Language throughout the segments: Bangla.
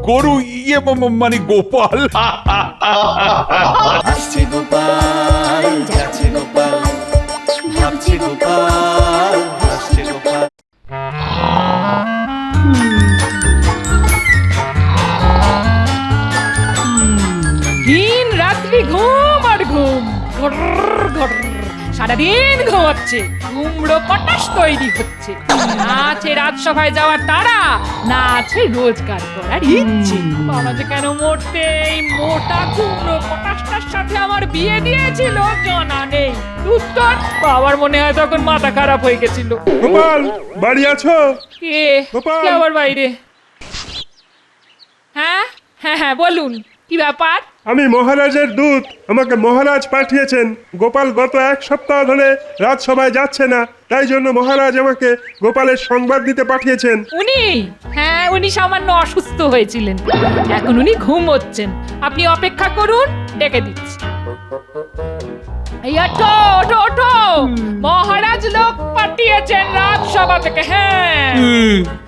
গরু মানে গোপাল। আসছে গোপাল, যাচ্ছে গোপাল, ভাবছে গোপাল, হাসছে গোপাল। দিন রাত্রি ঘুম আর ঘুম, ঘর ঘর সারাদিন ঘুমাচ্ছে, কুমড়ো পটাশ তৈরি হচ্ছে। না আছে রাজসভায় যাওয়ার তাড়া, না আছে রোজগার করার ইচ্ছে। বাবা যে কেন মরতে এই মোটা কুমড়ো পটাশটার সাথে আমার বিয়ে দিয়েছিল জানা নেই। উত্তর বাবার মনে হয় তখন মাথা খারাপ হয়ে গেছিল। গোপাল, বাড়ি আছো? কে গোপাল! কে আবার বাইরে? হ্যাঁ হ্যাঁ হ্যাঁ বলুন, কি ব্যাপার? আমি মহারাজের দূত, আমাকে মহারাজ পাঠিয়েছেন। গোপাল গত 1 সপ্তাহ ধরে রাজসভায় যাচ্ছে না, তাই জন্য মহারাজ আমাকে গোপালের সংবাদ দিতে পাঠিয়েছেন। উনি? হ্যাঁ, উনি সামান্য অসুস্থ হয়েছিলেন, এখন উনি ঘুমোচ্ছেন। আপনি অপেক্ষা করুন, ডেকে দিচ্ছি। এই ওঠো ওঠো ওঠো, মহারাজ লোক পাঠিয়েছেন রাজসভা থেকে। হ্যাঁ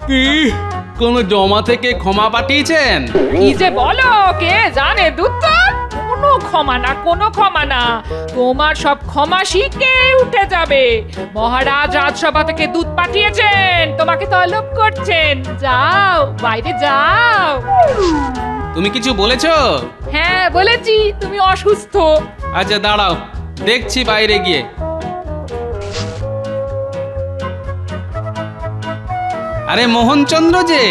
কি কোন জমা থেকে ক্ষমা পাঠিয়েছেন? কি যে বলো, কে জানে দূত? কোনো ক্ষমা না, কোনো ক্ষমা না, তোমার সব ক্ষমা শিখে উঠে যাবে। মহারাজ রাজসভা থেকে দূত পাঠিয়েছেন, তোমাকে তলব করছেন। যাও, বাইরে যাও। তুমি কিছু বলেছো? হ্যাঁ বলেছি, তুমি অসুস্থ। আচ্ছা দাঁড়াও, দেখছি বাইরে গিয়ে। আরে মোহনচন্দ্র যে,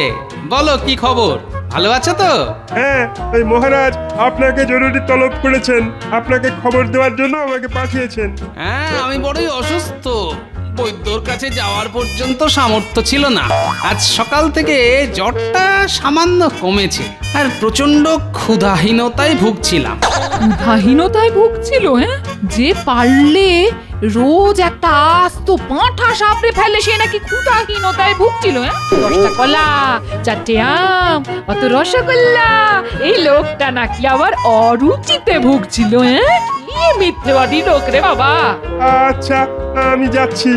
বলো কি খবর, ভালো আছো তো? হ্যাঁ, এই মহারাজ আপনাকে জরুরি তলব করেছেন, আপনাকে খবর দেওয়ার জন্য আমাকে পাঠিয়েছেন। হ্যাঁ, আমি বড়ই অসুস্থ, বৈদ্যর কাছে যাওয়ার পর্যন্ত সামর্থ্য ছিল না। আজ সকাল থেকে জ্বরটা সামান্য কমেছে, আর প্রচন্ড ক্ষুধাহীনতায় ভুগছিলাম। ক্ষুধাহীনতায় ভুগছিল? হ্যাঁ, যে পারলে রোজ একটা আস্ত পাঁঠা সাপড়ে ফেলে সে নাকি ক্ষুধাহীনতায় ভুগছিল। হ্যাঁ, 10টা কলা, 4টে আম, অত রসগোল্লা, এই লোকটা নাকি আবার অরুচিতে ভুগছিল। হ্যাঁ, কি মিথ্যেবাদী লোক রে বাবা। আচ্ছা, আমি যাচ্ছি।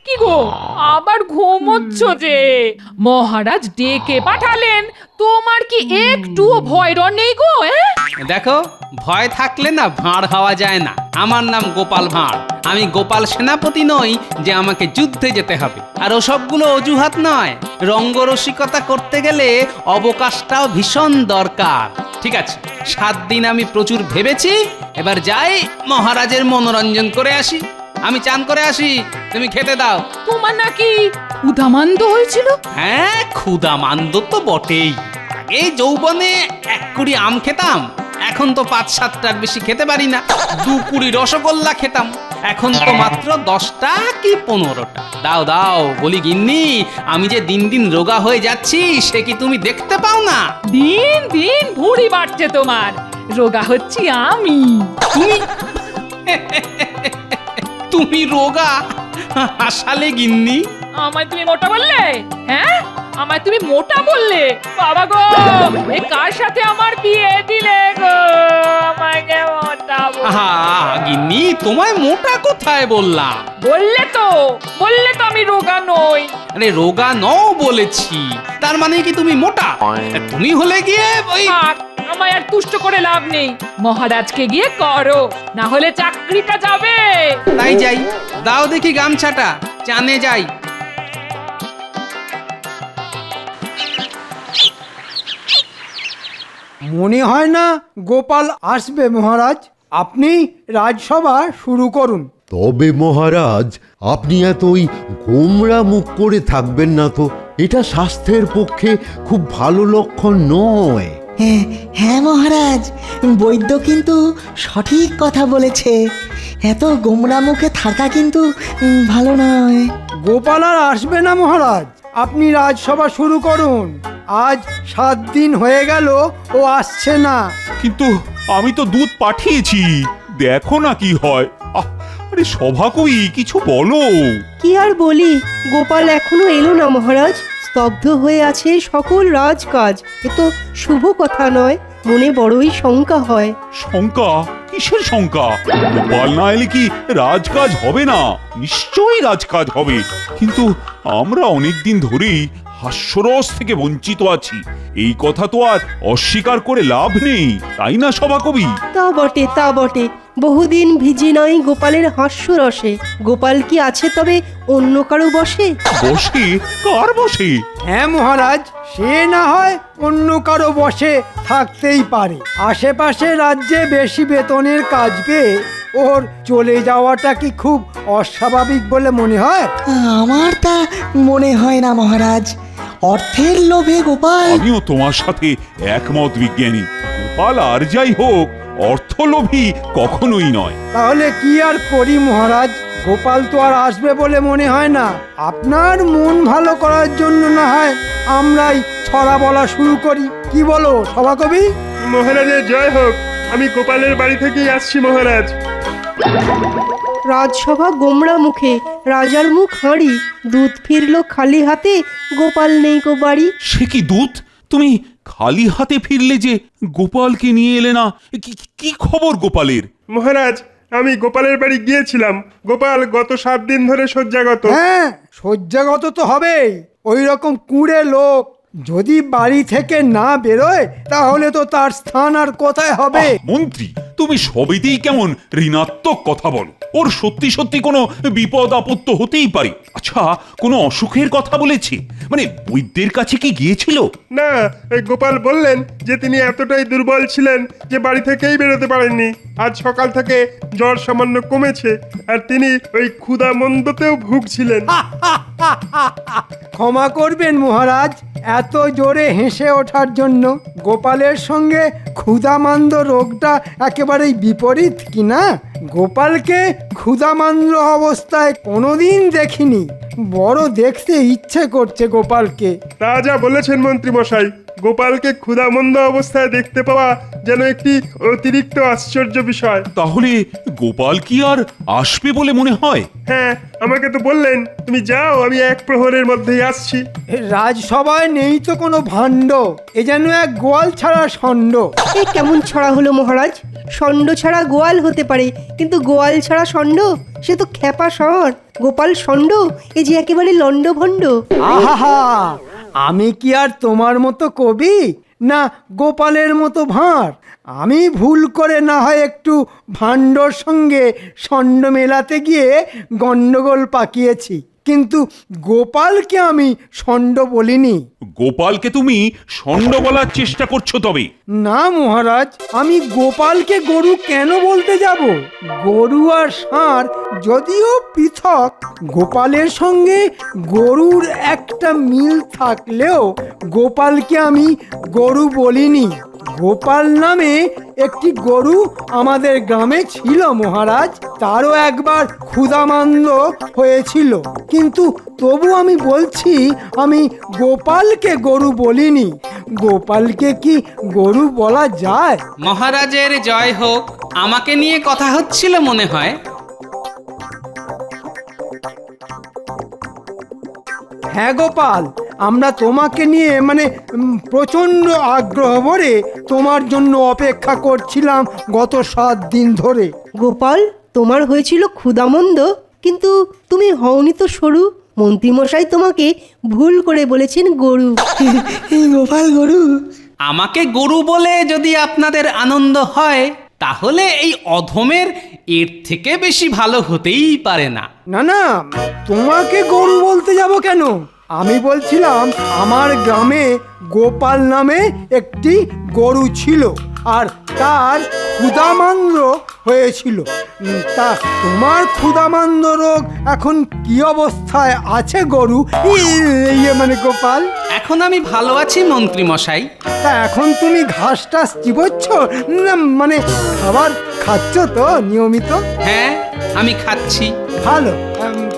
কি গো, আবার ঘুমোচ্ছ যে? মহারাজ ডেকে পাঠালেন, তোমার কি একটুও ভয় ডর নেই গো? দেখো, ভয় থাকলে না ভাঁড় হওয়া যায় না। আমার নাম গোপাল ভাঁড়, আমি গোপাল সেনাপতি নই যে আমাকে যুদ্ধে যেতে হবে। আর ওসবগুলো অজুহাত নয়, রঙ্গরসিকতা করতে গেলে অবকাশটাও ভীষণ দরকার। ঠিক আছে, 7 দিন আমি প্রচুর ভেবেছি, এবার যাই মহারাজের মনোরঞ্জন করে আসি। আমি চান করে আসি, তুমি খেতে দাও। তোমার নাকি ক্ষুধামান্দ হয়েছিল? হ্যাঁ, ক্ষুধামান্দ তো বটেই। আগে যৌবনে 1 কুড়ি আম খেতাম, এখন তো 5-7টার বেশি খেতে পারি না। 2 কুড়ি রসগোল্লা খেতাম, এখন তো মাত্র 10টা কি 15টা। দাও দাও বলি গিন্নি, আমি যে দিন দিন রোগা হয়ে যাচ্ছি সে কি তুমি দেখতে পাও না? দিন দিন ভুঁড়ি বাড়ছে তোমার, রোগা হচ্ছি আমি। তুমি তুমি রোগা হাসালে গিন্নি। আমায় তুমি মোটা বললে? হ্যাঁ, আমায় তুমি মোটা বললে? বাবা গো, এ কার সাথে আমার বিয়ে দিলে গো? আমাকে মোটা আহা গিন্নি, তোমায় মোটা কোথায় বললাম? বললে তো আমি রোগা নই। আরে রোগা নও বলেছি, তার মানে কি তুমি মোটা? তুমি হলে গিয়ে ওই থাক, আমায় আর তুষ্ট করে লাভ নেই। মহারাজকে গিয়ে করো, না হলে চাকরিটা যাবে। তাই যাই, দাও দেখি গামছাটা, চানে যাই। মনে হয় না গোপাল আসবে মহারাজ, আপনি রাজসভা শুরু করুন। তবে মহারাজ, আপনি এতই গোমরা মুখ করে থাকবেন না তো, এটা স্বাস্থ্যের পক্ষে খুব ভালো লক্ষণ নয়। হ্যাঁ হ্যাঁ মহারাজ, বৈদ্য কিন্তু সঠিক কথা বলেছে। এত গোমরা মুখে থাকা কিন্তু ভালো নয়। গোপাল আর আসবে না মহারাজ, আপনি রাজসভা শুরু করুন। আজ 7 দিন হয়ে গেল ও আসছে না। কিন্তু আমি তো দুধ পাঠিয়েছি, দেখো না কি হয়। আরে সভা কই, কিছু বলো। কি আর বলি, গোপাল এখনো এলো না মহারাজ। স্তব্ধ হয়ে আছে সকল রাজকাজ। এ তো শুভ কথা নয়, মনে বড়ই শঙ্কা হয়। শঙ্কা? কি কিসের শঙ্কা? গোপাল না এলে কি রাজকাজ হবে না? নিশ্চয়ই রাজকাজ হবে, কিন্তু আমরা অনেকদিন ধরেই হাস্যরস থেকে বঞ্চিত আছি। এই কথা তো আর অস্বীকার করে লাভ নেই, তাই না সভাকবি? তা বটে তা বটে, বহুদিন ভিজি নয় গোপালের হাস্যরসে। গোপাল কি আছে তবে অন্য কারো বসে? বসে? কার বসে? হ্যাঁ মহারাজ, সে না হয় অন্য কারো বসে থাকতেই পারে। আশেপাশে রাজ্যে বেশি বেতনের কাজ পেয়ে ওর চলে যাওয়াটা কি খুব অস্বাভাবিক বলে মনে হয়? আমার তা মনে হয় না মহারাজ। অর্থের লোভে গোপাল আমিও তোমার সাথে একমত বিজ্ঞানী। গোপাল আর যাই হোক, অর্থলোভী কখনোই নয়। তাহলে কি আর করি মহারাজ? গোপাল তো আর আসবে বলে মনে হয় না। আপনার মন ভালো করার জন্য না হয় আমরাই ছড়া বলা শুরু করি, কি বলো সভাকবি? মহারাজের জয় হোক। আমি গোপালের বাড়ি থেকেই আসছি মহারাজ। রাজসভা গোমড়া মুখে, রাজার মুখ হাঁড়ি। দুধ ফিরলো খালি হাতে, গোপাল নেই গো বাড়ি। সে কি দূত, তুমি খালি হাতে ফিরলে যে? গোপালকে নিয়ে এলে না? কি খবর গোপালের? মহারাজ, আমি গোপালের বাড়ি গিয়েছিলাম। গোপাল গত 7 দিন ধরে শয্যাগত। হ্যাঁ, শয্যাগত তো হবেই। ওই রকম কুঁড়ে লোক যদি বাড়ি থেকে না বেরোয় তাহলে তো তার স্থান আর কোথায় হবে? মন্ত্রী, তুমি সবেতেই কেমন ঋণাত্মক কথা বলো। ওর সত্যি সত্যি কোনো বিপদ আপদ তো হতেই পারে। আচ্ছা, কোনো অসুখের কথা বলেছে? মানে বৈদ্যের কাছে কি গিয়েছিল? না, ওই গোপাল বললেন যে তিনি এতটাই দুর্বল ছিলেন যে বাড়ি থেকেই বেরোতে পারেননি। আজ সকাল থেকে জ্বর সামান্য কমেছে, আর তিনি ওই ক্ষুধা মন্দতেও ভুগছিলেন। ক্ষমা করবেন মহারাজ এত জোরে হেসে ওঠার জন্য। গোপালের সঙ্গে ক্ষুধামান্দ রোগটা একেবারেই বিপরীত কিনা? গোপালকে ক্ষুধামান্দ অবস্থায় কোনোদিন দেখিনি। বড় দেখতে ইচ্ছে করছে গোপালকে। তা যা বলেছেন মন্ত্রী মশাই, গোপালকে ক্ষুধামন্দ অবস্থায় দেখতে পাওয়া যেন একটি অতিরিক্ত আশ্চর্য বিষয়। তাহলে গোপাল কি আর আসবে বলে মনে হয়? হ্যাঁ, আমাকে তো বললেন তুমি যাও, আমি 1 প্রহরের মধ্যেই আসছি। রাজসভায় নেই তো কোনো ভাণ্ড, এ যেন এক গোয়াল ছাড়া ষণ্ড। এ কেমন ছড়া হলো মহারাজ? ষণ্ড ছাড়া গোয়াল হতে পারে, কিন্তু গোয়াল ছাড়া ষণ্ড সে তো খ্যাপা শহর। গোপাল ষণ্ড, এ যে একেবারে লণ্ডভণ্ড। আহা, আমি কি আর তোমার মতো কবি, না গোপালের মতো ভাঁড়? আমি ভুল করে না হয় একটু ভাণ্ডর সঙ্গে ষণ্ড মেলাতে গিয়ে গন্ডগোল পাকিয়েছি, কিন্তু গোপালকে আমি ষণ্ড বলিনি। গোপালকে তুমি ষণ্ড বলার চেষ্টা করছো তবে? না মহারাজ, আমি গোপালকে গরু কেন বলতে যাব? গরু আর ষাঁড় যদিও পৃথক, গোপালের সঙ্গে গরুর একটা মিল থাকলেও গোপালকে আমি গরু বলিনি। গোপাল নামে একটি গরু আমাদের গ্রামে ছিল মহারাজ, তারও একবার ক্ষুধামান্দ হয়েছিল, কিন্তু তবু আমি বলছি আমি গোপালকে গরু বলিনি। গোপালকে কি গরু বলা যায়? মহারাজের জয় হোক। আমাকে নিয়ে কথা হচ্ছিল মনে হয়। হ্যাঁ গোপাল, আমরা তোমাকে নিয়ে প্রচণ্ড আগ্রহ ভরে তোমার জন্য অপেক্ষা করছিলাম গত 7 দিন ধরে। গোপাল, তোমার হয়েছিল ক্ষুধামন্দ, কিন্তু তুমি হওনি তো সরু। মন্ত্রীমশাই তোমাকে ভুল করে বলেছেন গরু। গোপাল গরু। আমাকে গরু বলে যদি আপনাদের আনন্দ হয়, তাহলে এই অধমের এর থেকে বেশি ভালো হতেই পারে না। না না, তোমাকে গরু বলতে যাব কেন? আমি বলছিলাম আমার গ্রামে গোপাল নামে একটি গরু ছিল, আর তার ক্ষুধামান্দ হয়েছিল। তা তোমার ক্ষুধামান্দ রোগ এখন কি অবস্থায় আছে গরু? গোপাল, এখন আমি ভালো আছি মন্ত্রী মশাই। তা এখন তুমি ঘাস টাস চিবোচ্ছ না? খাবার খাচ্ছ তো নিয়মিত? হ্যাঁ, আমি খাচ্ছি। ভালো।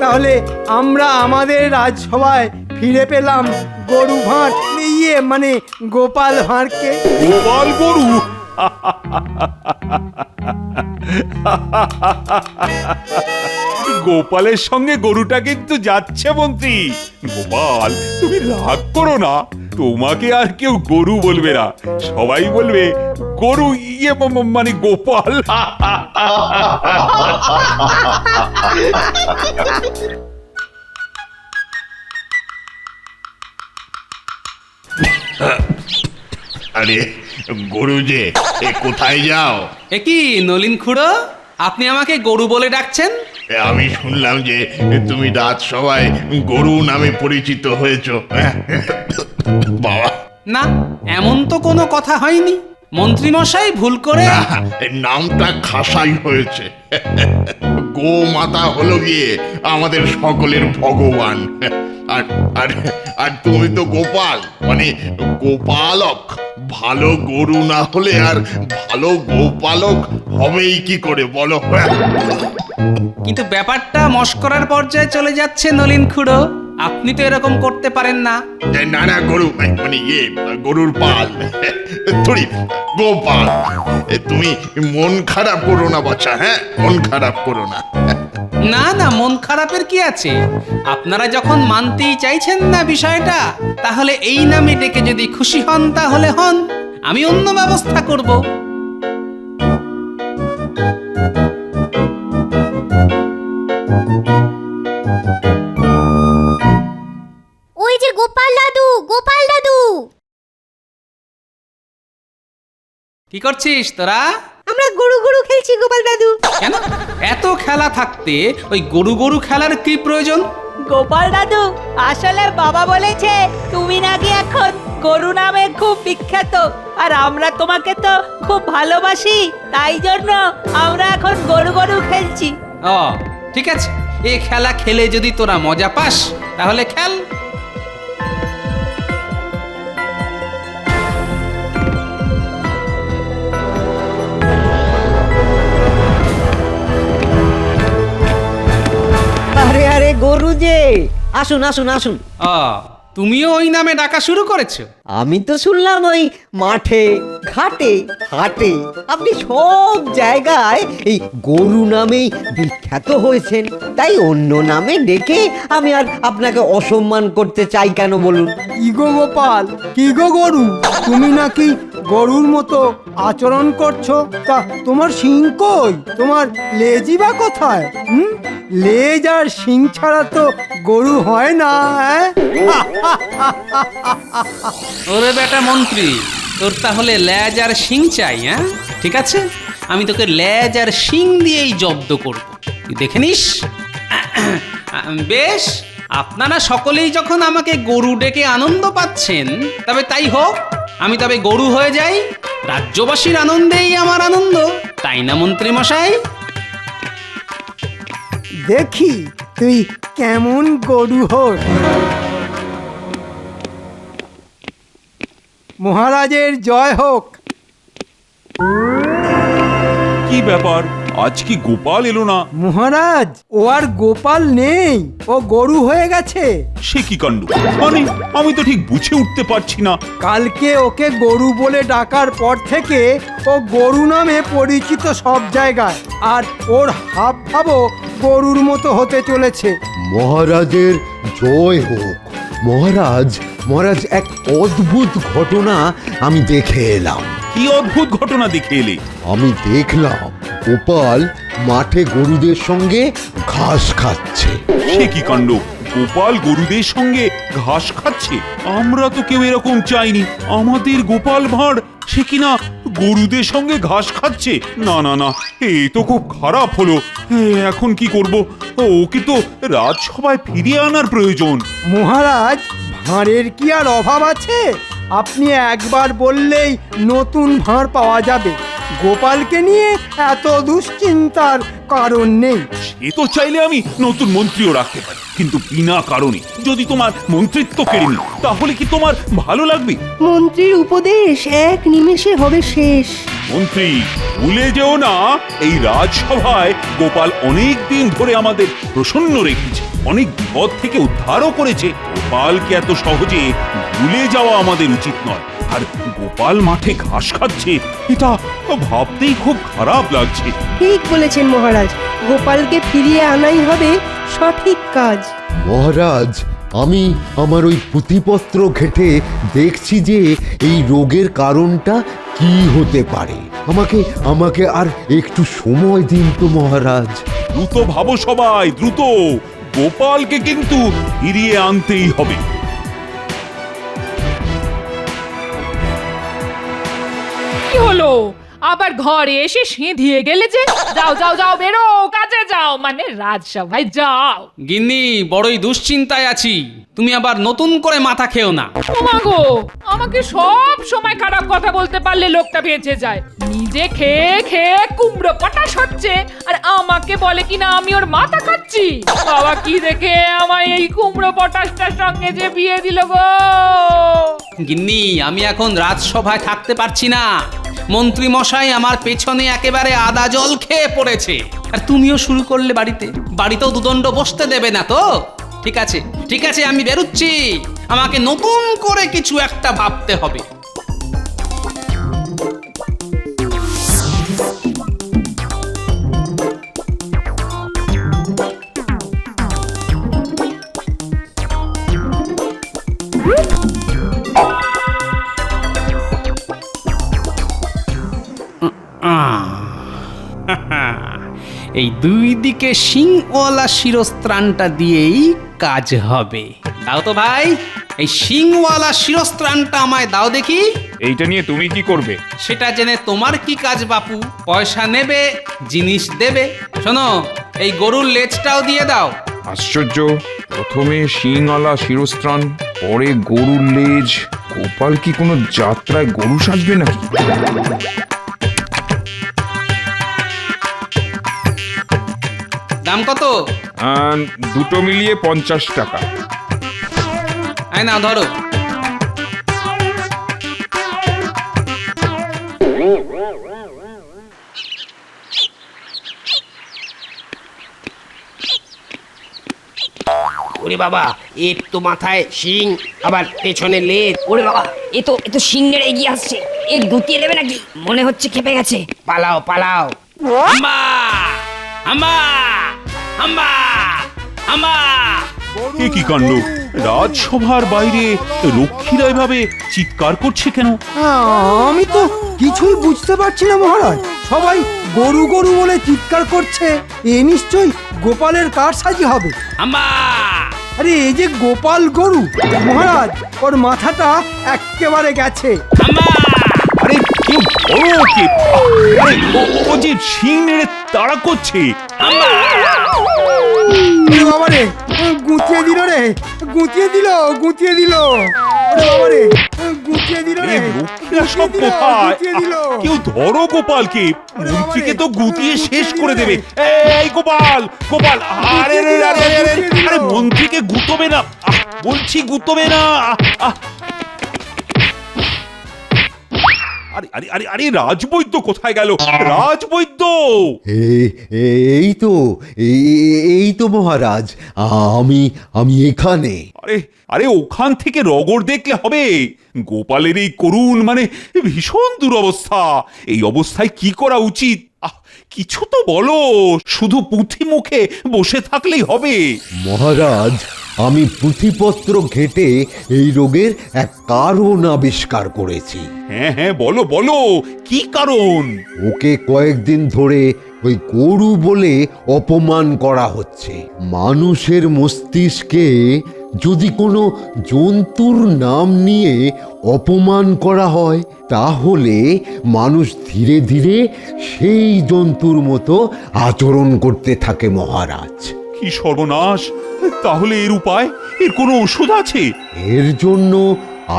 তাহলে আমরা আমাদের রাজসভায় ফিরে পেলাম গরু ভাঁড়, গোপাল ভাঁড়কে। গোপাল গরু? গোপালের সঙ্গে গরুটা কিন্তু যাচ্ছে মন্ত্রী। গোপাল, তুমি রাগ করো না। তোমাকে আর কেউ গরু বলবে না, সবাই বলবে গরু মানে গোপাল। আরে গরু যে, কোথায় যাও? এ কি নলিন খুড়ো, আপনি আমাকে গরু বলে ডাকছেন? আমি শুনলাম যে তুমি রাজসভায় গরু নামে পরিচিত হয়েছো। বাবা, না, এমন তো কোনো কথা হয়নি। মন্ত্রী মশাই ভুল করে। নামটা খাসাই হয়েছে। গো মাতা হলো গিয়ে আমাদের সকলের ভগবান, আর আর আর তুমি তো গোপাল, মানে গোপালক। ভালো গরু না হলে আর ভালো গোপালক হবেই কি করে বলো? কিন্তু ব্যাপারটা মস্করার পর্যায়ে চলে যাচ্ছে নলিন খুড়ো। আপনি তো এরকম করতে পারেন না। না না, গরু মানে গরুর পাল, থোড়ি গোপাল। তুমি মন খারাপ করো না বাচ্চা, হ্যাঁ, মন খারাপ করো না। না না, মন খারাপের কি আছে? আপনারা যখন মানতেই চাইছেন না বিষয়টা, তাহলে এই নামে ডেকে যদি খুশি হন তাহলে হন, আমি অন্য ব্যবস্থা করব। ওই যে গোপাল দাদু, গোপাল দাদু। কি করছিস তোরা? আমরা গরু গরু খেলছি গোপাল দাদু। কেন এত খেলা থাকতে ওই গরু গরু খেলার কি প্রয়োজন? গোপাল দাদু, আসলে বাবা বলেছে তুমি নাকি এখন গরু নামে খুব বিখ্যাত, আর আমরা তোমাকে তো খুব ভালোবাসি, তাই জন্য আমরা এখন গরু গরু খেলছি। ও ঠিক আছে, এই খেলা খেলে যদি তোরা মজা পাস তাহলে খেল। আরে আরে গরু যে, আসুন আসুন আসুন। তুমিও ওই নামে ডাকা শুরু করেছো? আমি তো শুনলাম ওই মাঠে ঘাটে হাটে আপনি সব জায়গায় এই গরু নামেই বিখ্যাত হয়েছেন, তাই অন্য নামে ডেকে আমি আর আপনাকে অসম্মান করতে চাই কেন বলুন? কি গো গোপাল, কি গো গরু, তুমি নাকি গরুর মতো আচরণ করছো? তা তোমার শিং কই? তোমার লেজই বা কোথায়? লেজ আর শিং ছাড়া তো গরু হয় না। ওরে বেটা মন্ত্রী, তোর তাহলে লেজ আর শিং চাই? হ্যাঁ ঠিক আছে, আমি তোকে লেজ আর শিং দিয়েই জব্দ করব, তুই দেখে নিস। বেশ, আপনারা সকলেই যখন আমাকে গরু ডেকে আনন্দ পাচ্ছেন, তবে তাই হোক, আমি তবে গরু হয়ে যাই। রাজ্যবাসীর আনন্দেই আমার আনন্দ, তাই না মন্ত্রী মশাই? দেখি তুই কেমন গরু হোস। মহারাজের জয় হোক। কি ব্যাপার, আজ কি গোপাল এলো না? মহারাজ, ও আর গোপাল নেই, ও গরু হয়ে গেছে। সে কি কাণ্ড, মানে আমি তো ঠিক বুঝে উঠতে পারছি না। কালকে ওকে গরু বলে ডাকার পর থেকে ও গরু নামে পরিচিত সব জায়গায়, আর ওর হাব ভাবও গরুর মতো হতে চলেছে। মহারাজের জয় হোক। মহারাজ, মহারাজ, এক অদ্ভুত ঘটনা আমি দেখে এলাম। কি অদ্ভুত ঘটনা দেখে এলে? আমি দেখলাম গোপাল মাঠে গরুদের সঙ্গে ঘাস খাচ্ছে। সে কি কাণ্ড, গোপাল গরুদের সঙ্গে ঘাস খাচ্ছে? আমরা তো কেউ এরকম চাইনি। আমাদের গোপাল ভাঁড় সে কিনা গরুদের সঙ্গে ঘাস খাচ্ছে? না না না, এ তো খুব খারাপ হলো। এখন কি করব? ওকে তো রাজসভায় ফিরিয়ে আনার প্রয়োজন। মহারাজ, ভাঁড়ের কি আর অভাব আছে? আপনি একবার বললেই নতুন ভাঁড় পাওয়া যাবে। গোপালকে নিয়ে এত দুশ্চিন্তার কারণ নেই। সে তো চাইলে আমি নতুন মন্ত্রীও রাখতে পারি, কিন্তু বিনা কারণে যদি তোমার মন্ত্রিত্ব কেড়ে নি, তাহলে কি তোমার ভালো লাগবে? মন্ত্রীর উপদেশ এক নিমেষে হবে শেষ। মন্ত্রী, ভুলে যেও না, এই রাজসভায় গোপাল অনেক দিন ধরে আমাদের প্রসন্ন রেখেছে, অনেক বিপদ থেকে উদ্ধারও করেছে। গোপালকে এত সহজে ভুলে যাওয়া আমাদের উচিত নয়। আর গোপাল মাঠে ঘাস খাচ্ছে, এটা ভাবতেই খুব খারাপ লাগছে। ঠিক বলেছেন মহারাজ, গোপালকে ফিরিয়ে আনাই হবে সঠিক কাজ। মহারাজ, আমি আমার ওই পুঁথিপত্র ঘেটে দেখছি যে এই রোগের কারণটা কি হতে পারে। আমাকে আমাকে আর একটু সময় দিন তো মহারাজ। দ্রুত ভাবো সবাই, দ্রুত। গোপালকে কিন্তু ফিরিয়ে আনতেই হবে। কি হলো? আবার ঘরে এসে সিঁধিয়ে গেলে যে? যাও যাও যাও, বেরো, কাজে যাও, মানে রাজসভায় যাও। গিন্নি, বড়ই দুশ্চিন্তায় আছি। তুমি আবার নতুন করে মাথা খেও না। ওমা গো, আমাকে সব সময় খারাপ কথা বলতে পারলে লোকটা বেঁচে যায়। নিজে খেয়ে খেয়ে কুমড়ো পটাশ হচ্ছে, আর আমাকে বলে কিনা আমি ওর মাথা খাচ্ছি। বাবা কি দেখে আমায় এই কুমড়ো পটাশটার সঙ্গে যে বিয়ে দিল গো। গিন্নি, আমি এখন রাজসভায় থাকতে পারছি না। মন্ত্রী মশাই আমার পেছনে একেবারে আদা জল খেয়ে পড়েছে। আর তুমিও শুরু করলে বাড়িতেও দুদণ্ড বসতে দেবে না তো? ঠিক আছে ঠিক আছে, আমি বেরুচ্ছি। আমাকে নতুন করে কিছু একটা ভাবতে হবে। এই দুই দিকে শিংওয়ালা শিরস্ত্রাণটা দিয়েই কাজ হবে। দাও তো ভাই, এই শিংওয়ালা শিরস্ত্রাণটা আমায় দাও দেখি। এইটা নিয়ে তুমি কি করবে? সেটা জেনে তোমার কি কাজ বাপু? পয়সা নেবে, জিনিস দেবে। শোনো, এই গরুর লেজটাও দিয়ে দাও। আশ্চর্য, প্রথমে শিংওয়ালা শিরস্ত্রাণ, পরে গরুর লেজ। গোপাল কি কোনো যাত্রায় গরু সাজবে নাকি? দাম কত? দুটো মিলিয়ে 50 টাকা। আয় না, ধরো। ওরে বাবা, এর তো মাথায় শিং, আবার পেছনে লেজ। ওরে বাবা, এ তো শিংয়ের এগিয়ে আসছে। এ গুটিয়ে দেবে নাকি? মনে হচ্ছে খেপে গেছে। পালাও পালাও। আম্মা! আম্মা! আম্মা! আম্মা! এ কি কাণ্ড! রাজসভার বাইরে রক্ষীরা এভাবে চিৎকার করছে কেন? আমি তো কিছুই বুঝতে পারছি না মহারাজ। সবাই গরু গরু বলে চিৎকার করছে। এ নিশ্চয়ই গোপালের কারসাজি হবে। আম্মা! আরে এই যে গোপাল গরু মহারাজ, ওর মাথাটা একেবারে গেছে। আরে কেউ ধরো ওকে! আরে ও যে শিং নেড়ে তাড়া করছে। বাবারে, গুটিয়ে দিল রে, গুটিয়ে দিল, গুটিয়ে দিল। বাবারে, গুটিয়ে দিল রে, রক্ষীরা সব কোথায়? কেউ ধরো গোপালকে, মন্ত্রীকে তো গুটিয়ে শেষ করে দেবে। এই গোপাল, গোপাল! আরে আরে আরে আরে আরে, মন্ত্রীকে গুতবে না বলছি, গুতবে না। আরে আরে আরে আরে, রাজবৈদ্য কোথায় গেল? রাজবৈদ্য! এই তো মহারাজ, আমি এখানে। আরে আরে, ওখান থেকে রগড় দেখলে হবে? গোপালের এই করুণ, মানে ভীষণ দুরবস্থা। এই অবস্থায় কি করা উচিত? কিছু তো বলো, শুধু পুঁথি মুখে বসে থাকলেই হবে? মহারাজ, আমি পুঁথিপত্র ঘেটে এই রোগের এক কারণ আবিষ্কার করেছি। হ্যাঁ হ্যাঁ, বলো বলো, কি কারণ? ওকে কয়েকদিন ধরে ওই গরু বলে অপমান করা হচ্ছে। মানুষের মস্তিষ্কে যদি কোনো জন্তুর নাম নিয়ে অপমান করা হয়, তাহলে মানুষ ধীরে ধীরে সেই জন্তুর মতো আচরণ করতে থাকে মহারাজ। কি সর্বনাশ! তাহলে এর উপায়, এর কোনো ওষুধ আছে? এর জন্য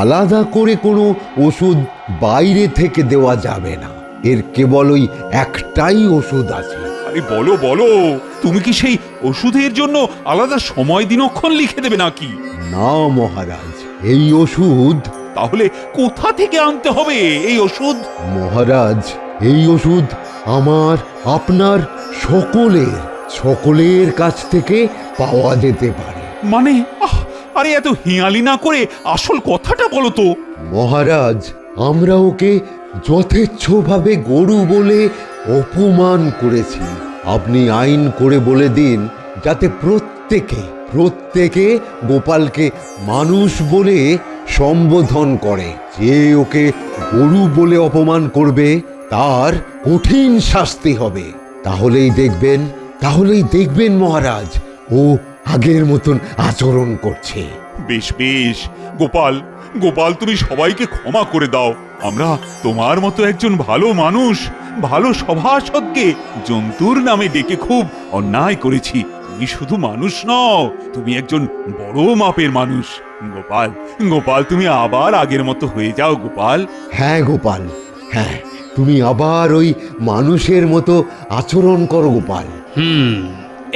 আলাদা করে কোনো ওষুধ বাইরে থেকে দেওয়া যাবে না। এর কেবল ওই একটাই ওষুধ আছে। আরে বলো বলো, তুমি কি সেই ওষুধের জন্য আলাদা সময় দিনক্ষণ লিখে দেবে নাকি? না মহারাজ, এই ওষুধ। তাহলে কোথা থেকে আনতে হবে এই ওষুধ? মহারাজ, এই ওষুধ আমার, আপনার, সকলের কাছ থেকে পাওয়া যেতে পারে। মানে আরে এত হিয়ালি না করে আসল কথাটা বলো তো। মহারাজ, আমরা ওকে যথেচ্ছভাবে গরু বলে অপমান করেছি। আপনি আইন করে বলে দিন, যাতে প্রত্যেকে গোপালকে মানুষ বলে সম্বোধন করে। যে ওকে গরু বলে অপমান করবে তার কঠিন শাস্তি হবে। তাহলেই দেখবেন মহারাজ, ও আগের মতন আচরণ করছে। বেশ বেশ গোপাল, গোপাল তুমি সবাইকে ক্ষমা করে দাও। আমরা তোমার মতো একজন ভালো মানুষ, ভালো সভাসদকে জন্তুর নামে ডেকে খুব অন্যায় করেছি। তুমি শুধু মানুষ নও, তুমি একজন বড় মাপের মানুষ। গোপাল, গোপাল তুমি আবার আগের মতো হয়ে যাও গোপাল। হ্যাঁ গোপাল, হ্যাঁ, তুমি আবার ওই মানুষের মতো আচরণ করো গোপাল।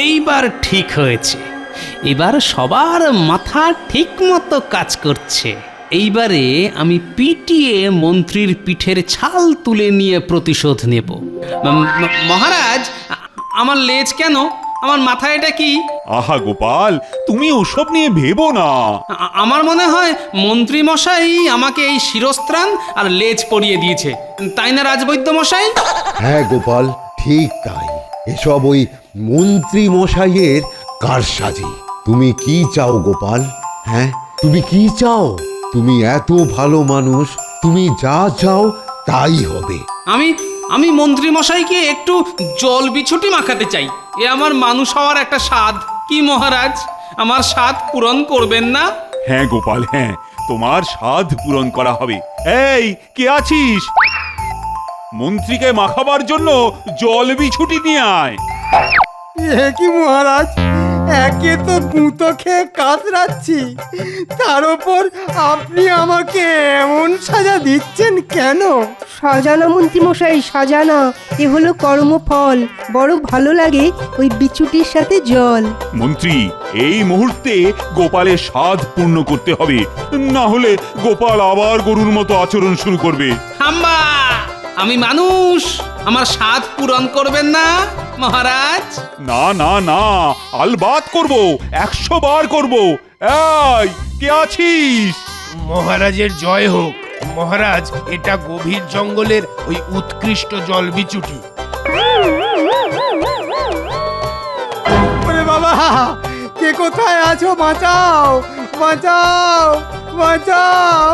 এইবার ঠিক হয়েছে। এবার সবার মাথা ঠিক মতো কাজ করছে। এইবারে আমি পিটিয়ে মন্ত্রীর পিঠের ছাল তুলে নিয়ে প্রতিশোধ নেব। মহারাজ, আমার লেজ কেন? আমার মাথায় এটা কি? আহা গোপাল, তুমি ওসব নিয়ে ভেবো না। আমার মনে হয় মন্ত্রী মশাই আমাকে এই শিরস্ত্রাণ আর লেজ পরিয়ে দিয়েছে, তাই না রাজবৈদ্য মশাই? হ্যাঁ গোপাল, ঠিক তাই। এসব ওই মন্ত্রী মশাইয়ের কারসাজি। তুমি কি চাও গোপাল? হ্যাঁ, তুমি কি চাও? তুমি এত ভালো মানুষ, তুমি যা চাও তাই হবে। আমি মন্ত্রী মশাইকে একটু জল বিছুটি মাখাতে চাই। এ আমার মানুষ হওয়ার একটা স্বাদ। কি মহারাজ, আমার স্বাদ পূরণ করবেন না? হ্যাঁ গোপাল, হ্যাঁ, তোমার স্বাদ পূরণ করা হবে। এই, কে আছিস? মন্ত্রীকে মাখাবার জন্য জল বিছুটি নিয়ে আয়। এ কি মহারাজ, একে তো গুঁতো খেয়ে কাতরাচ্ছি, তার ওপর আপনি আমাকে এমন সাজা দিচ্ছেন কেন? সাজানা মন্ত্রী মশাই, সাজানা। এ হলো কর্মফল। বড় ভালো লাগে ওই বিচুটির সাথে জল। মন্ত্রী, এই মুহূর্তে গোপালের স্বাদ পূর্ণ করতে হবে, না হলে গোপাল আবার গরুর মতো আচরণ শুরু করবে। হাম্বা, আমি মানুষ, আমার স্বাদ পূরণ করবেন না মহারাজ? না না না, আলবাত করব, 100 বার করব। এই, কে আছিস? মহারাজের জয় হোক। মহারাজ, এটা গভীর জঙ্গলের ওই উৎকৃষ্ট জল বিচুটি। ওরে বাবা, কে কোথায় আছো? বাঁচাও, বাঁচাও, বাঁচাও।